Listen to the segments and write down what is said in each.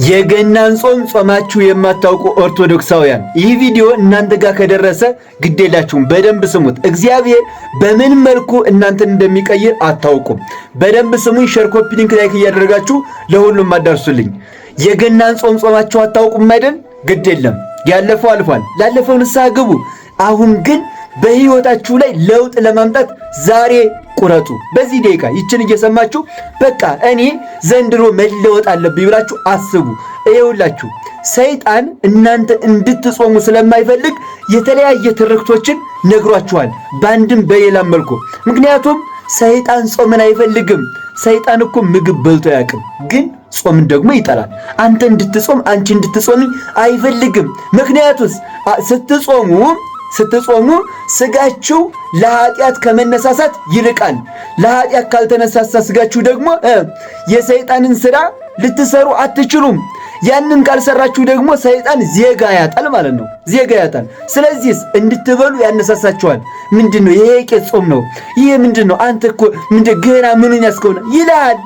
የገናን ጾም ጾማችሁ የማታውቁ ኦርቶዶክሳውያን ይህ ቪዲዮ እናንተ ጋር ከደረሰ ግዴላችሁም በደንብ ስሙት። እግዚአብሔር በምን መልኩ እናንተን እንደሚቀይር አታውቁም። በደንብ ስሙኝ። ሼር፣ ኮፒ ሊንክ፣ ላይክ እያደረጋችሁ ለሁሉም አዳርሱልኝ። የገናን ጾም ጾማችሁ አታውቁም አይደል? ግድ የለም ያለፈው አልፏል። ላለፈው ንስሐ ግቡ። አሁን ግን በህይወታችሁ ላይ ለውጥ ለማምጣት ዛሬ ቁረጡ። በዚህ ደቂቃ ይችን እየሰማችሁ በቃ እኔ ዘንድሮ መለወጥ አለብኝ ብላችሁ አስቡ። ይኸውላችሁ ሰይጣን እናንተ እንድትጾሙ ስለማይፈልግ የተለያየ ትርክቶችን ነግሯችኋል፣ በአንድም በሌላም መልኩ። ምክንያቱም ሰይጣን ጾምን አይፈልግም። ሰይጣን እኮ ምግብ በልቶ አያውቅም፣ ግን ጾምን ደግሞ ይጠላል። አንተ እንድትጾም አንቺ እንድትጾሚ አይፈልግም። ምክንያቱስ ስትጾሙ ስጋችሁ ለኃጢአት ከመነሳሳት ይልቃል። ለኃጢአት ካልተነሳሳ ስጋችሁ ደግሞ የሰይጣንን ሥራ ልትሰሩ አትችሉም። ያንን ካልሰራችሁ ደግሞ ሰይጣን ዜጋ ያጣል ማለት ነው። ዜጋ ያጣል። ስለዚህ እንድትበሉ ያነሳሳችኋል። ምንድነው ይሄ? የቄስ ጾም ነው ይሄ። ምንድነው አንተ እኮ ገና ምኑን ያስከውና ይላል።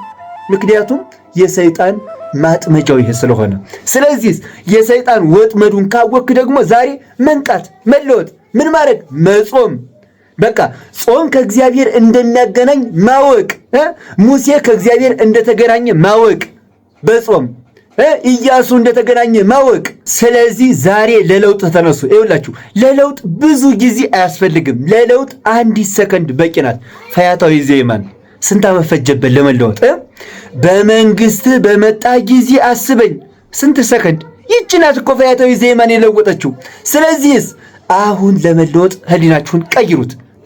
ምክንያቱም የሰይጣን ማጥመጃው ይሄ ስለሆነ። ስለዚህ የሰይጣን ወጥመዱን ካወክ ደግሞ ዛሬ መንቃት፣ መለወጥ፣ ምን ማድረግ? መጾም። በቃ ጾም ከእግዚአብሔር እንደሚያገናኝ ማወቅ፣ ሙሴ ከእግዚአብሔር እንደተገናኘ ማወቅ፣ በጾም ኢያሱ እንደተገናኘ ማወቅ። ስለዚህ ዛሬ ለለውጥ ተነሱ። ይኸውላችሁ ለለውጥ ብዙ ጊዜ አያስፈልግም። ለለውጥ አንዲት ሰከንድ በቂ ናት። ፈያታዊ ዘየማን ስንት ዓመት ፈጀበት ለመለወጥ? በመንግስት በመጣ ጊዜ አስበኝ። ስንት ሰከንድ? ይህች ናት እኮ ፈያታዊ ዘየማን የለወጠችው። ስለዚህስ አሁን ለመለወጥ ህሊናችሁን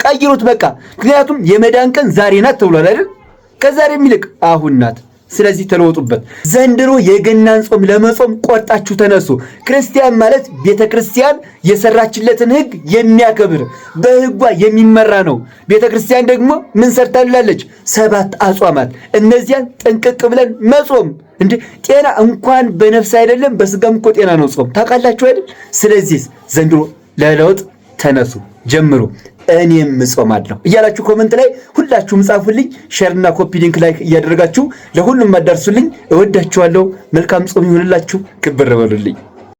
ቀይሩት በቃ። ምክንያቱም የመዳን ቀን ዛሬ ናት ተብሏል አይደል? ከዛሬ የሚልቅ አሁን ናት። ስለዚህ ተለወጡበት። ዘንድሮ የገናን ጾም ለመጾም ቆርጣችሁ ተነሱ። ክርስቲያን ማለት ቤተክርስቲያን የሰራችለትን ህግ የሚያከብር በህጓ የሚመራ ነው። ቤተክርስቲያን ደግሞ ምን ሰርታላለች? 7 አጽዋማት። እነዚያን ጥንቅቅ ብለን መጾም። እንደ ጤና እንኳን በነፍስ አይደለም በስጋም እኮ ጤና ነው ጾም። ታውቃላችሁ አይደል? ስለዚህ ዘንድሮ ለለውጥ ተነሱ፣ ጀምሩ። እኔም እጾማለሁ እያላችሁ ኮሜንት ላይ ሁላችሁም ጻፉልኝ። ሼርና ኮፒ ሊንክ ላይክ እያደረጋችሁ ለሁሉም አዳርሱልኝ። እወዳችኋለሁ። መልካም ጾም ይሁንላችሁ። ክብር በሉልኝ።